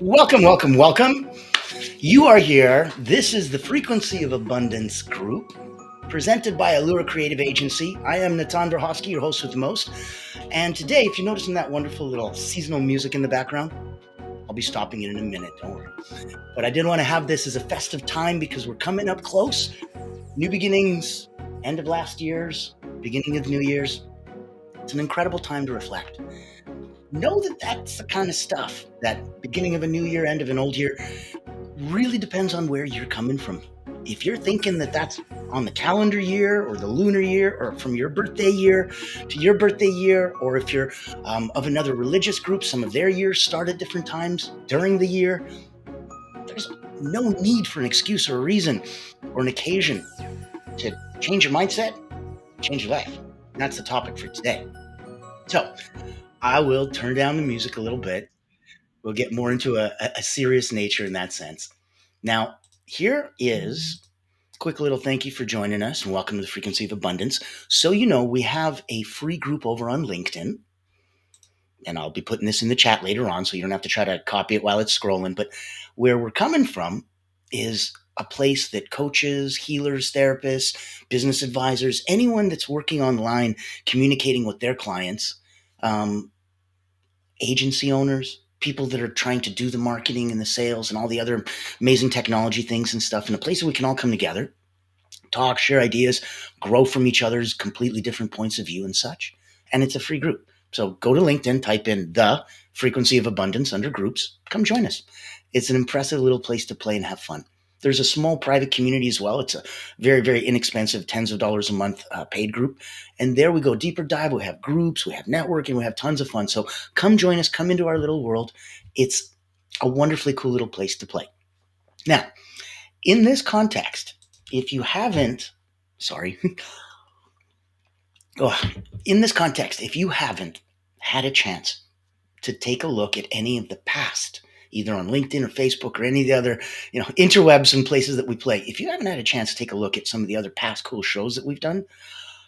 Welcome, welcome, welcome. You are here. This is the Frequency of Abundance group presented by Allura Creative Agency. I am Natan Verhovsky, your host with the most. And today, if you're noticing that wonderful little seasonal music in the background, I'll be stopping it in a minute, don't worry. But I did want to have this as a festive time because we're coming up close. New beginnings, end of last year's, beginning of New Year's. It's an incredible time to reflect. Know that that's the kind of stuff, that beginning of a new year, end of an old year, really depends on where you're coming from. If you're thinking that that's on the calendar year or the lunar year or from your birthday year to your birthday year, or if you're of another religious group, some of their years start at different times during the year, there's no need for an excuse or a reason or an occasion to change your mindset, change your life. And that's the topic for today. So I will turn down the music a little bit. We'll get more into a serious nature in that sense. Now, here is a quick little thank you for joining us and welcome to the Frequency of Abundance. So, you know, we have a free group over on LinkedIn, and I'll be putting this in the chat later on so you don't have to try to copy it while it's scrolling. But where we're coming from is a place that coaches, healers, therapists, business advisors, anyone that's working online, communicating with their clients, agency owners, people that are trying to do the marketing and the sales and all the other amazing technology things and stuff, in a place that we can all come together, talk, share ideas, grow from each other's completely different points of view and such. And it's a free group. So go to LinkedIn, type in the Frequency of Abundance under groups, come join us. It's an impressive little place to play and have fun. There's a small private community as well. It's a very, very inexpensive, tens of dollars a month paid group. And there we go deeper dive. We have groups, we have networking, we have tons of fun. So come join us, come into our little world. It's a wonderfully cool little place to play. Now, in this context, if you haven't, sorry, in this context, if you haven't had a chance to take a look at any of the past, either on LinkedIn or Facebook or any of the other, interwebs and places that we play, if you haven't had a chance to take a look at some of the other past cool shows that we've done,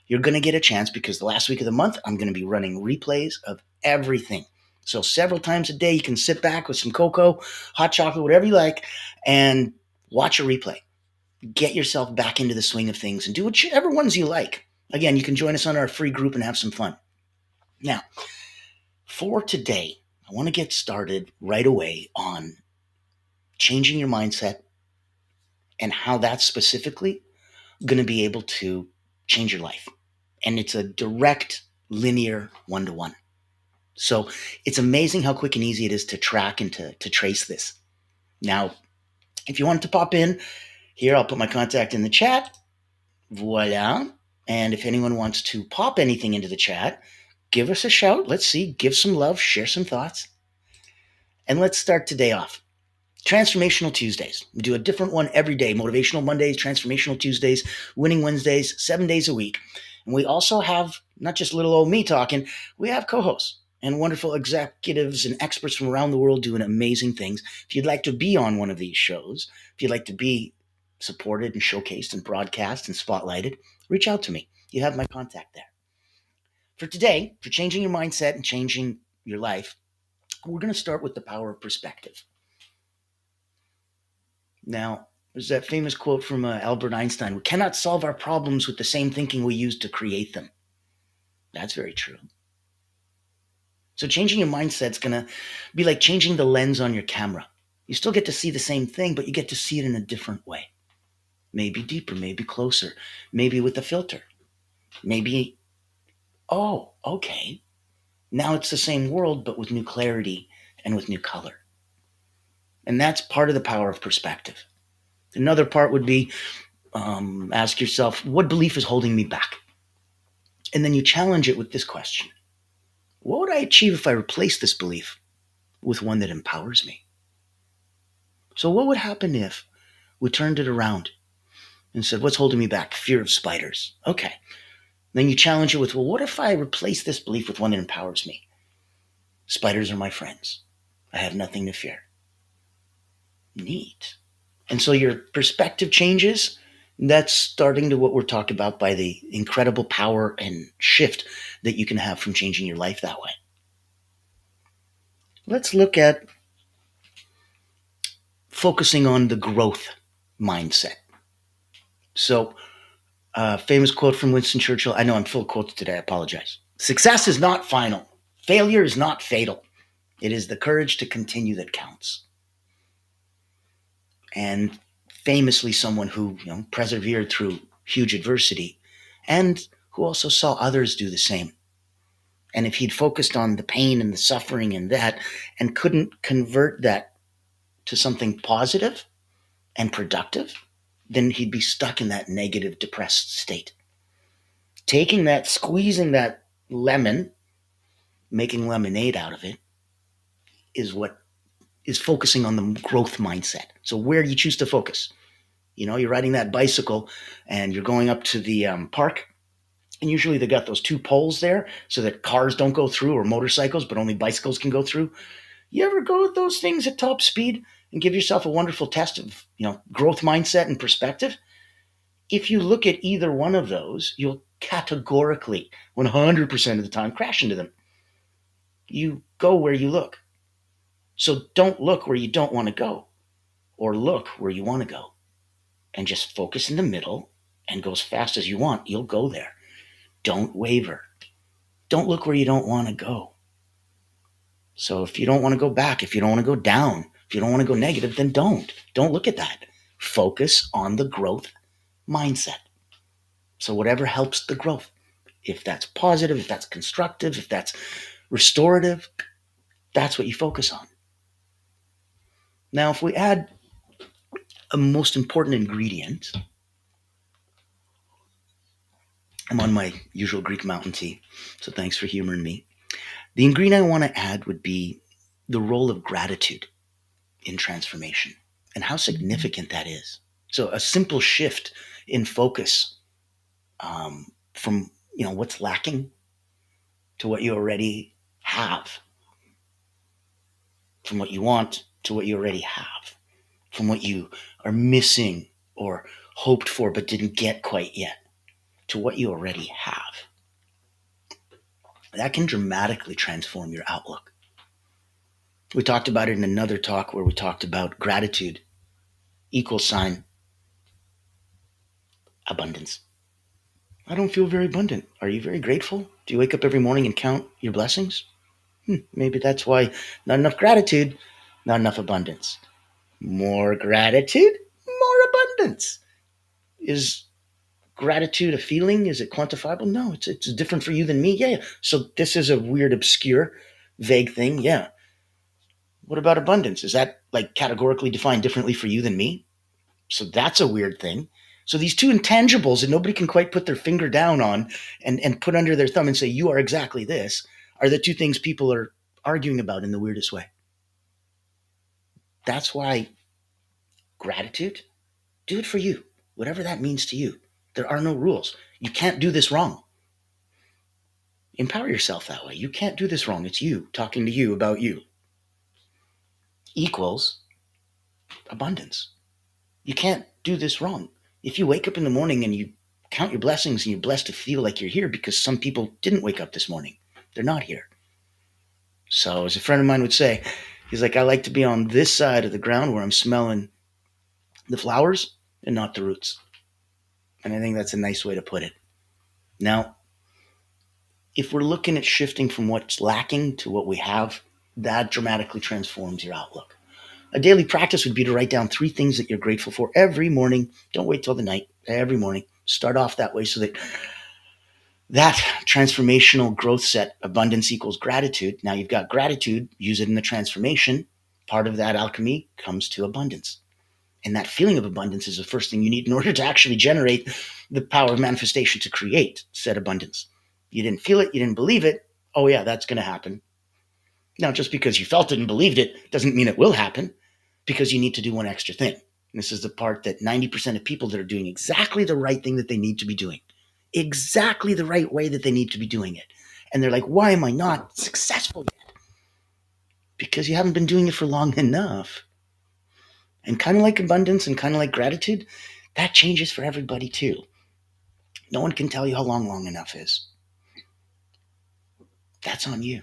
you're going to get a chance because the last week of the month, I'm going to be running replays of everything. So several times a day, you can sit back with some cocoa, hot chocolate, whatever you like, and watch a replay. Get yourself back into the swing of things and do whichever ones you like. Again, you can join us on our free group and have some fun. Now, for today, I want to get started right away on changing your mindset and how that's specifically going to be able to change your life. And it's a direct, linear one-to-one. So it's amazing how quick and easy it is to track and to trace this. Now, if you want to pop in, here I'll put my contact in the chat. Voila. And if anyone wants to pop anything into the chat, give us a shout. Let's see, give some love, share some thoughts. And let's start today off. Transformational Tuesdays. We do a different one every day. Motivational Mondays, Transformational Tuesdays, Winning Wednesdays, 7 days a week. And we also have not just little old me talking, we have co-hosts and wonderful executives and experts from around the world doing amazing things. If you'd like to be on one of these shows, if you'd like to be supported and showcased and broadcast and spotlighted, reach out to me. You have my contact there. For today, for changing your mindset and changing your life, we're going to start with the power of perspective. Now, there's that famous quote from Albert Einstein: we cannot solve our problems with the same thinking we used to create them. That's very true. So changing your mindset is going to be like changing the lens on your camera. You still get to see the same thing, but you get to see it in a different way. Maybe deeper, maybe closer, maybe with a filter. Maybe, oh, okay. Now it's the same world, but with new clarity and with new color. And that's part of the power of perspective. Another part would be ask yourself, what belief is holding me back? And then you challenge it with this question: what would I achieve if I replaced this belief with one that empowers me? So what would happen if we turned it around and said, what's holding me back? Fear of spiders. Okay. Then you challenge it with, well, what if I replace this belief with one that empowers me? Spiders are my friends. I have nothing to fear. Neat. And so your perspective changes. That's starting to what we're talking about by the incredible power and shift that you can have from changing your life that way. Let's look at focusing on the growth mindset. So, famous quote from Winston Churchill. I know I'm full of quotes today. I apologize. Success is not final. Failure is not fatal. It is the courage to continue that counts. And famously, someone who persevered through huge adversity, and who also saw others do the same. And if he'd focused on the pain and the suffering and that, and couldn't convert that to something positive and productive, then he'd be stuck in that negative, depressed state. Taking that, squeezing that lemon, making lemonade out of it, is what is focusing on the growth mindset. So where do you choose to focus? You're riding that bicycle and you're going up to the park, and usually they got those two poles there so that cars don't go through, or motorcycles, but only bicycles can go through. You ever go with those things at top speed and give yourself a wonderful test of growth mindset and perspective? If you look at either one of those, you'll categorically 100% of the time crash into them. You go where you look. So don't look where you don't want to go, or look where you want to go, and just focus in the middle and go as fast as you want. You'll go there. Don't waver. Don't look where you don't want to go. So if you don't want to go back, if you don't want to go down, if you don't want to go negative, then don't. Don't look at that. Focus on the growth mindset. So whatever helps the growth, if that's positive, if that's constructive, if that's restorative, that's what you focus on. Now, if we add a most important ingredient, I'm on my usual Greek mountain tea, so thanks for humoring me. The ingredient I want to add would be the role of gratitude in transformation and how significant that is. So a simple shift in focus from what's lacking to what you already have, from what you want to what you already have, from what you are missing or hoped for but didn't get quite yet to what you already have. That can dramatically transform your outlook. We talked about it in another talk where we talked about gratitude equals sign abundance. I don't feel very abundant. Are you very grateful? Do you wake up every morning and count your blessings? Maybe that's why not enough gratitude, not enough abundance. More gratitude, more abundance. Is gratitude a feeling? Is it quantifiable? No, it's different for you than me. Yeah. So this is a weird, obscure, vague thing. Yeah. What about abundance? Is that like categorically defined differently for you than me? So that's a weird thing. So these two intangibles that nobody can quite put their finger down on and put under their thumb and say, you are exactly this, are the two things people are arguing about in the weirdest way. That's why gratitude, do it for you, whatever that means to you. There are no rules. You can't do this wrong. Empower yourself that way. You can't do this wrong. It's you talking to you about you. Equals abundance. You can't do this wrong. If you wake up in the morning and you count your blessings and you're blessed to feel like you're here, because some people didn't wake up this morning. They're not here. So as a friend of mine would say, he's like, I like to be on this side of the ground where I'm smelling the flowers and not the roots. And I think that's a nice way to put it. Now, if we're looking at shifting from what's lacking to what we have, that dramatically transforms your outlook. A daily practice would be to write down 3 things that you're grateful for every morning. Don't wait till the night. Every morning. Start off that way so that transformational growth set, abundance equals gratitude. Now you've got gratitude, use it in the transformation. Part of that alchemy comes to abundance. And that feeling of abundance is the first thing you need in order to actually generate the power of manifestation to create said abundance. You didn't feel it, you didn't believe it. Oh yeah, that's going to happen. Now, just because you felt it and believed it doesn't mean it will happen, because you need to do one extra thing. And this is the part that 90% of people that are doing exactly the right thing that they need to be doing, exactly the right way that they need to be doing it. And they're like, why am I not successful yet? Because you haven't been doing it for long enough. And kind of like abundance and kind of like gratitude, that changes for everybody too. No one can tell you how long enough is. That's on you.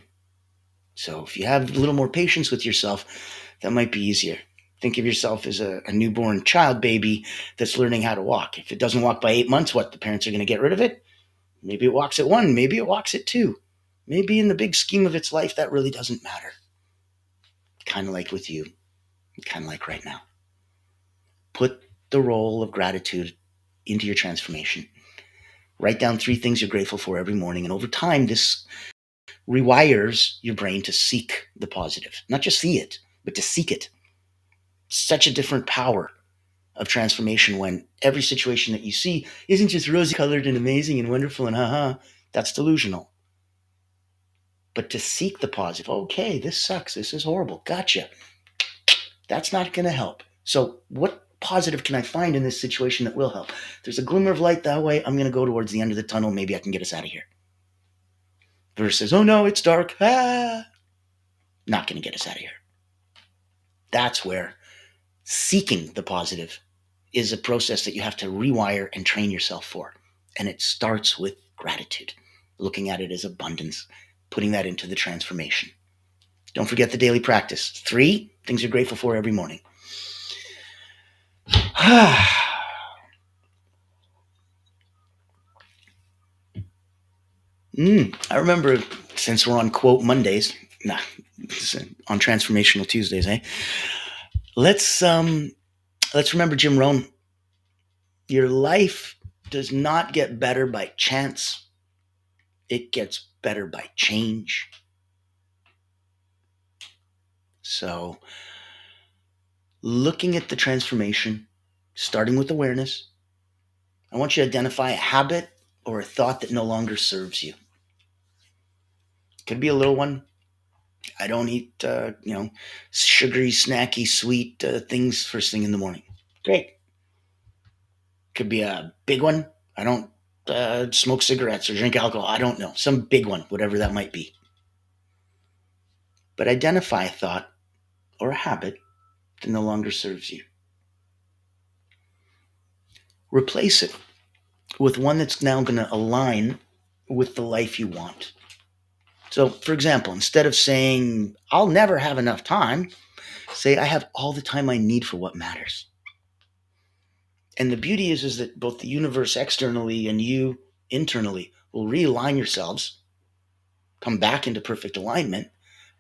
So if you have a little more patience with yourself, that might be easier. Think of yourself as a newborn child baby that's learning how to walk. If it doesn't walk by 8 months, what? The parents are going to get rid of it? Maybe it walks at 1. Maybe it walks at 2. Maybe in the big scheme of its life, that really doesn't matter. Kind of like with you, kind of like right now. Put the role of gratitude into your transformation. Write down 3 things you're grateful for every morning. And over time, this rewires your brain to seek the positive. Not just see it, but to seek it. Such a different power of transformation when every situation that you see isn't just rosy-colored and amazing and wonderful and haha. That's delusional. But to seek the positive, okay, this sucks, this is horrible, gotcha. That's not going to help. So what positive can I find in this situation that will help? There's a glimmer of light that way. I'm going to go towards the end of the tunnel. Maybe I can get us out of here. Versus, oh no, it's dark. Not going to get us out of here. That's where seeking the positive is a process that you have to rewire and train yourself for. And it starts with gratitude, looking at it as abundance, putting that into the transformation. Don't forget the daily practice. 3 things you're grateful for every morning. I remember, since we're on quote Mondays, on transformational Tuesdays, let's remember Jim Rohn. Your life does not get better by chance. It gets better by change. So, looking at the transformation, starting with awareness, I want you to identify a habit or a thought that no longer serves you. Could be a little one. I don't eat, sugary, snacky, sweet things first thing in the morning. Great. Could be a big one. I don't smoke cigarettes or drink alcohol. I don't know. Some big one, whatever that might be. But identify a thought or a habit that no longer serves you. Replace it with one that's now going to align with the life you want. So, for example, instead of saying, I'll never have enough time, say, I have all the time I need for what matters. And the beauty is that both the universe externally and you internally will realign yourselves, come back into perfect alignment,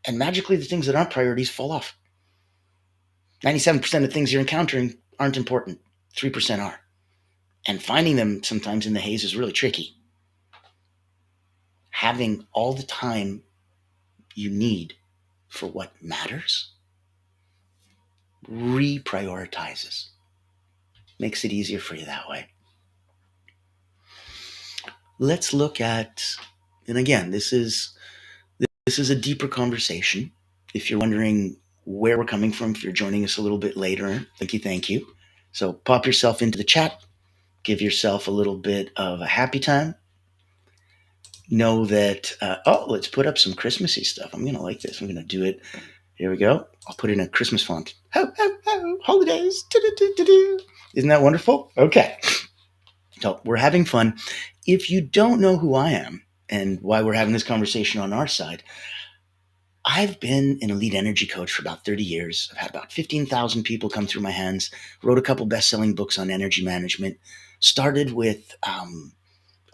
and magically the things that aren't priorities fall off. 97% of things you're encountering aren't important. 3% are. And finding them sometimes in the haze is really tricky. Having all the time you need for what matters reprioritizes. Makes it easier for you that way. Let's look at, and again, this is a deeper conversation. If you're wondering where we're coming from, if you're joining us a little bit later, thank you. So pop yourself into the chat, give yourself a little bit of a happy time. Know that, let's put up some Christmassy stuff. I'm going to like this. I'm going to do it. Here we go. I'll put in a Christmas font. Ho, ho, ho, holidays. Do-do-do-do-do. Isn't that wonderful? Okay. So we're having fun. If you don't know who I am and why we're having this conversation on our side, I've been an elite energy coach for about 30 years. I've had about 15,000 people come through my hands, wrote a couple best-selling books on energy management, started with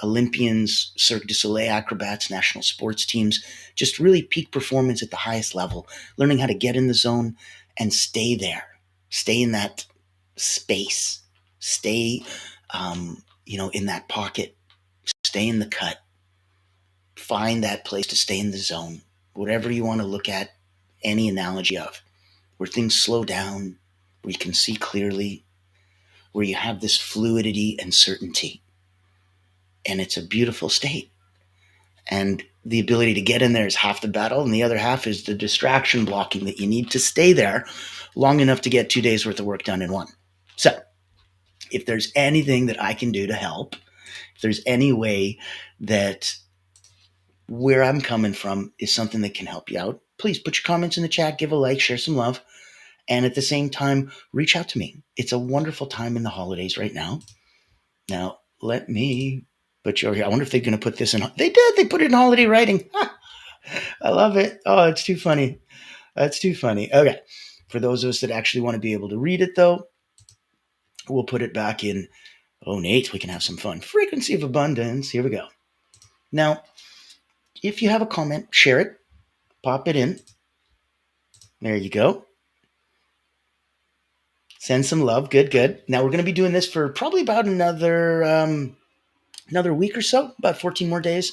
Olympians, Cirque du Soleil acrobats, national sports teams, just really peak performance at the highest level, learning how to get in the zone and stay there, stay in that space, stay, in that pocket, stay in the cut, find that place to stay in the zone, whatever you want to look at, any analogy of, where things slow down, where you can see clearly, where you have this fluidity and certainty. And it's a beautiful state. And the ability to get in there is half the battle, and the other half is the distraction blocking that you need to stay there long enough to get 2 days worth of work done in one. So if there's anything that I can do to help, if there's any way that where I'm coming from is something that can help you out, please put your comments in the chat, give a like, share some love, and at the same time, reach out to me. It's a wonderful time in the holidays right now. Now, let me put you over here. I wonder if they're going to put this in. They did. They put it in holiday writing. I love it. Oh, it's too funny. That's too funny. Okay. For those of us that actually want to be able to read it, though, we'll put it back in. Oh, Nate, we can have some fun. Frequency of abundance. Here we go. Now, if you have a comment, share it. Pop it in. There you go. Send some love. Good, good. Now we're going to be doing this for probably about another week or so, about 14 more days.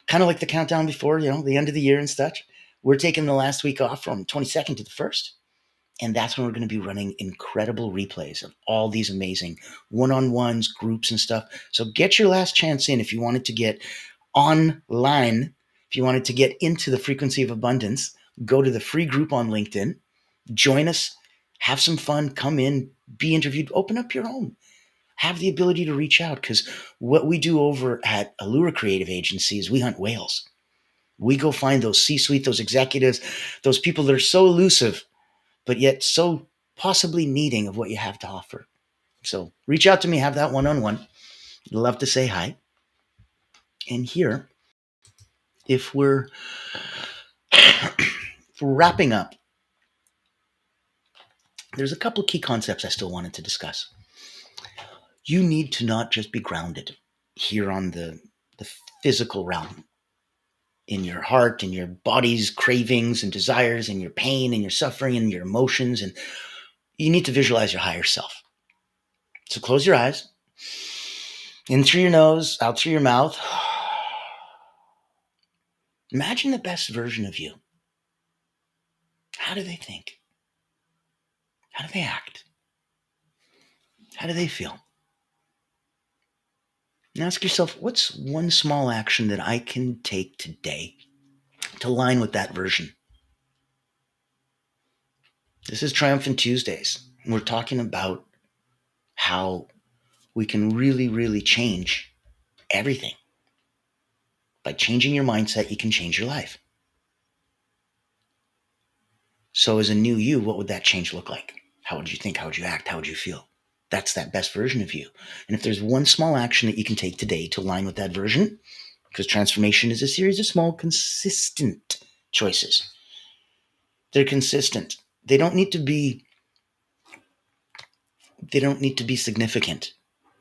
Kind of like the countdown before, the end of the year and such. We're taking the last week off from 22nd to the 1st. And that's when we're going to be running incredible replays of all these amazing one-on-ones, groups, and stuff. So get your last chance in if you wanted to get online, if you wanted to get into the frequency of abundance. Go to the free group on LinkedIn, join us, have some fun, come in, be interviewed, open up your own. Have the ability to reach out, because what we do over at Allura Creative Agency is we hunt whales. We go find those C-suite, those executives, those people that are so elusive, but yet so possibly needing of what you have to offer. So reach out to me, have that one-on-one. I'd love to say hi. And here, if we're wrapping up, there's a couple key concepts I still wanted to discuss. You need to not just be grounded here on the physical realm, in your heart, in your body's cravings and desires, and your pain and your suffering and your emotions. And you need to visualize your higher self. So close your eyes, in through your nose, out through your mouth. Imagine the best version of you. How do they think? How do they act? How do they feel? And ask yourself, what's one small action that I can take today to align with that version? This is Triumphant Tuesdays. We're talking about how we can really, really change everything. By changing your mindset, you can change your life. So as a new you, what would that change look like? How would you think? How would you act? How would you feel? That's that best version of you. And if there's one small action that you can take today to align with that version, because transformation is a series of small, consistent choices. They're consistent. They don't need to be significant.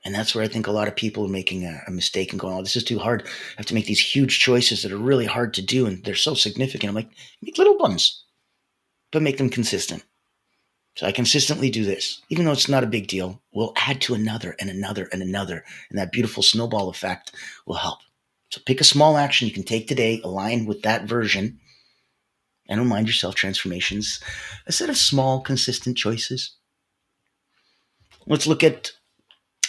And that's where I think a lot of people are making a mistake and going, oh, this is too hard. I have to make these huge choices that are really hard to do, and they're so significant. I'm like, make little ones, but make them consistent. So I consistently do this. Even though it's not a big deal, we'll add to another and another and another. And that beautiful snowball effect will help. So pick a small action you can take today, align with that version, and remind yourself transformation's a set of small, consistent choices. Let's look at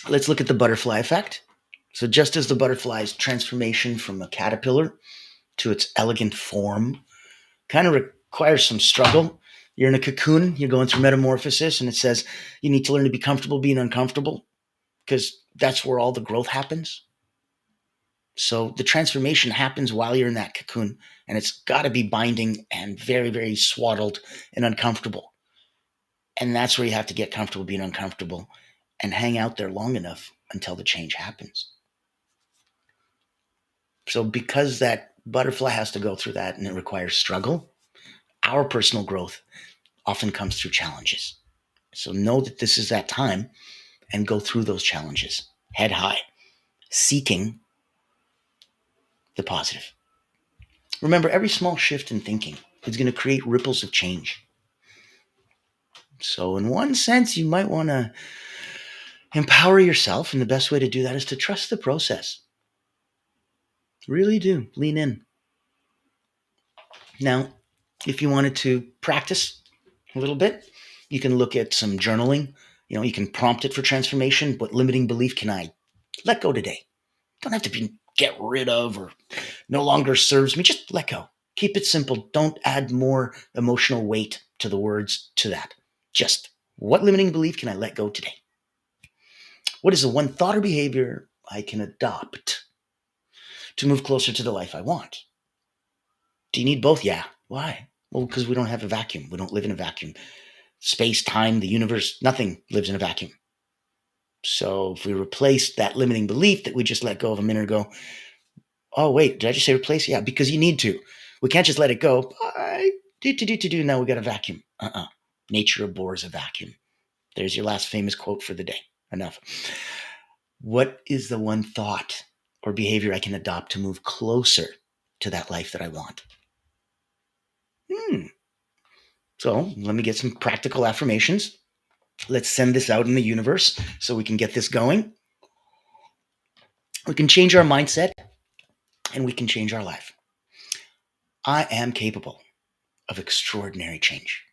the butterfly effect. So just as the butterfly's transformation from a caterpillar to its elegant form kind of requires some struggle. You're in a cocoon, you're going through metamorphosis, and it says you need to learn to be comfortable being uncomfortable, because that's where all the growth happens. So the transformation happens while you're in that cocoon, and it's got to be binding and very, very swaddled and uncomfortable. And that's where you have to get comfortable being uncomfortable and hang out there long enough until the change happens. So because that butterfly has to go through that and it requires struggle, our personal growth often comes through challenges. So know that this is that time and go through those challenges head high, seeking the positive. Remember, every small shift in thinking is going to create ripples of change. So in one sense, you might want to empower yourself, and the best way to do that is to trust the process. Really do. Lean in. Now, if you wanted to practice a little bit, you can look at some journaling. You can prompt it for transformation. What limiting belief can I let go today? Don't have to be get rid of or no longer serves me. Just let go. Keep it simple. Don't add more emotional weight to the words to that. Just what limiting belief can I let go today? What is the one thought or behavior I can adopt to move closer to the life I want? Do you need both? Yeah. Why? Well, because we don't have a vacuum. We don't live in a vacuum. Space, time, the universe, nothing lives in a vacuum. So if we replace that limiting belief that we just let go of a minute ago, oh, wait, did I just say replace? Yeah, because you need to. We can't just let it go. Now we got a vacuum. Nature abhors a vacuum. There's your last famous quote for the day. Enough. What is the one thought or behavior I can adopt to move closer to that life that I want? So let me get some practical affirmations. Let's send this out in the universe so we can get this going. We can change our mindset and we can change our life. I am capable of extraordinary change.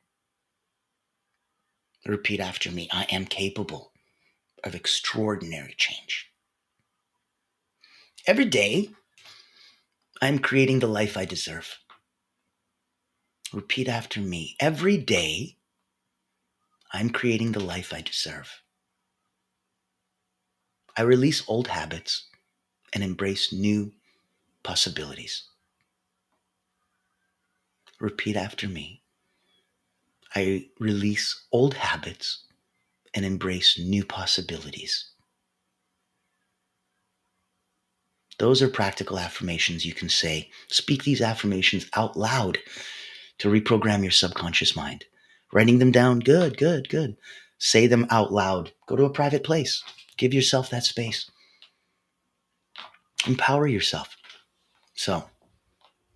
Repeat after me. I am capable of extraordinary change. Every day, I'm creating the life I deserve. Repeat after me. Every day, I'm creating the life I deserve. I release old habits and embrace new possibilities. Repeat after me. I release old habits and embrace new possibilities. Those are practical affirmations you can say. Speak these affirmations out loud to reprogram your subconscious mind. Writing them down, good, good, good. Say them out loud. Go to a private place. Give yourself that space. Empower yourself. So,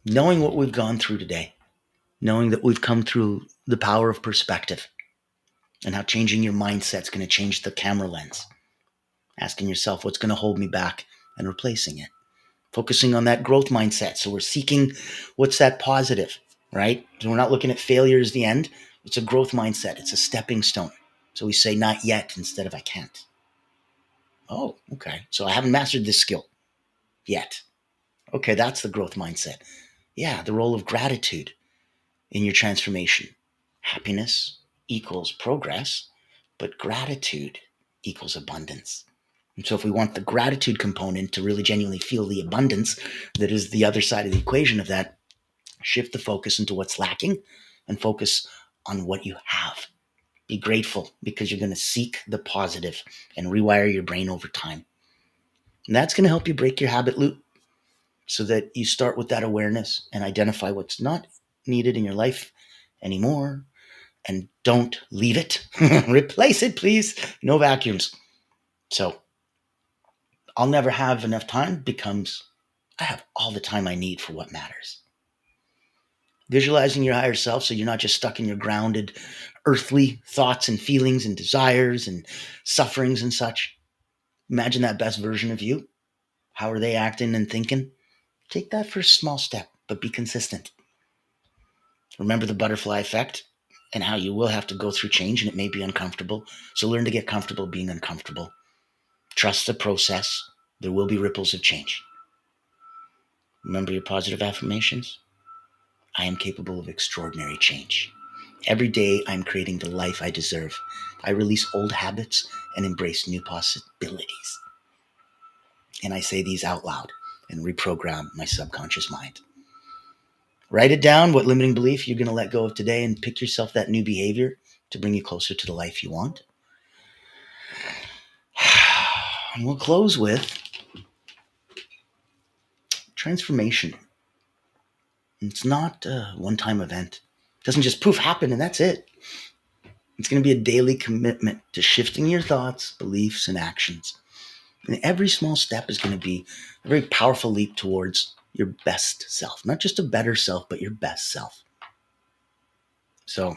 knowing what we've gone through today, knowing that we've come through the power of perspective and how changing your mindset is going to change the camera lens, asking yourself what's going to hold me back and replacing it. Focusing on that growth mindset. So we're seeking what's that positive, right? So we're not looking at failure as the end. It's a growth mindset. It's a stepping stone. So we say not yet instead of I can't. Oh, okay. So I haven't mastered this skill yet. Okay, that's the growth mindset. Yeah, the role of gratitude in your transformation. Happiness equals progress, but gratitude equals abundance. And so if we want the gratitude component to really genuinely feel the abundance that is the other side of the equation of that, shift the focus into what's lacking and focus on what you have. Be grateful because you're going to seek the positive and rewire your brain over time. And that's going to help you break your habit loop so that you start with that awareness and identify what's not needed in your life anymore and don't leave it. Replace it, please. No vacuums. So I'll never have enough time becomes I have all the time I need for what matters. Visualizing your higher self so you're not just stuck in your grounded earthly thoughts and feelings and desires and sufferings and such. Imagine that best version of you. How are they acting and thinking? Take that first small step, but be consistent. Remember the butterfly effect and how you will have to go through change and it may be uncomfortable. So learn to get comfortable being uncomfortable. Trust the process. There will be ripples of change. Remember your positive affirmations. I am capable of extraordinary change. Every day I'm creating the life I deserve. I release old habits and embrace new possibilities. And I say these out loud and reprogram my subconscious mind. Write it down, what limiting belief you're going to let go of today, and pick yourself that new behavior to bring you closer to the life you want. And we'll close with transformation. It's not a one-time event. It doesn't just poof happen and that's it. It's going to be a daily commitment to shifting your thoughts, beliefs, and actions. And every small step is going to be a very powerful leap towards your best self. Not just a better self, but your best self. So,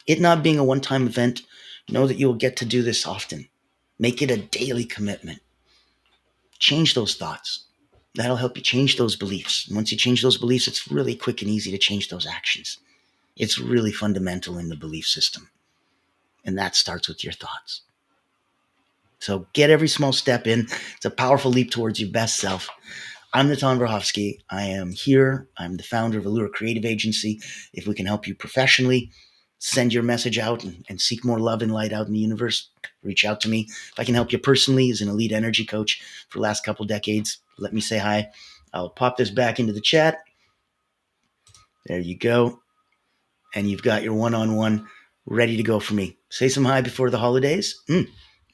it not being a one-time event, know that you will get to do this often. Make it a daily commitment. Change those thoughts. That'll help you change those beliefs. And once you change those beliefs, it's really quick and easy to change those actions. It's really fundamental in the belief system. And that starts with your thoughts. So get every small step in. It's a powerful leap towards your best self. I'm Natan Verhovsky. I am here. I'm the founder of Allure Creative Agency. If we can help you professionally, send your message out and seek more love and light out in the universe, reach out to me. If I can help you personally as an elite energy coach for the last couple decades, let me say hi. I'll pop this back into the chat. There you go. And you've got your one-on-one ready to go for me. Say some hi before the holidays.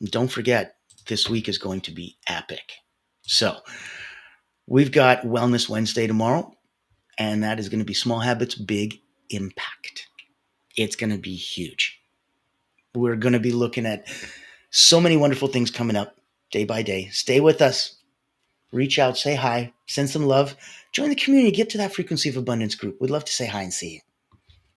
Don't forget, this week is going to be epic. So we've got Wellness Wednesday tomorrow, and that is going to be small habits, big impact. It's going to be huge. We're going to be looking at so many wonderful things coming up day by day. Stay with us. Reach out, say hi, send some love, join the community, get to that Frequency of Abundance group. We'd love to say hi and see you.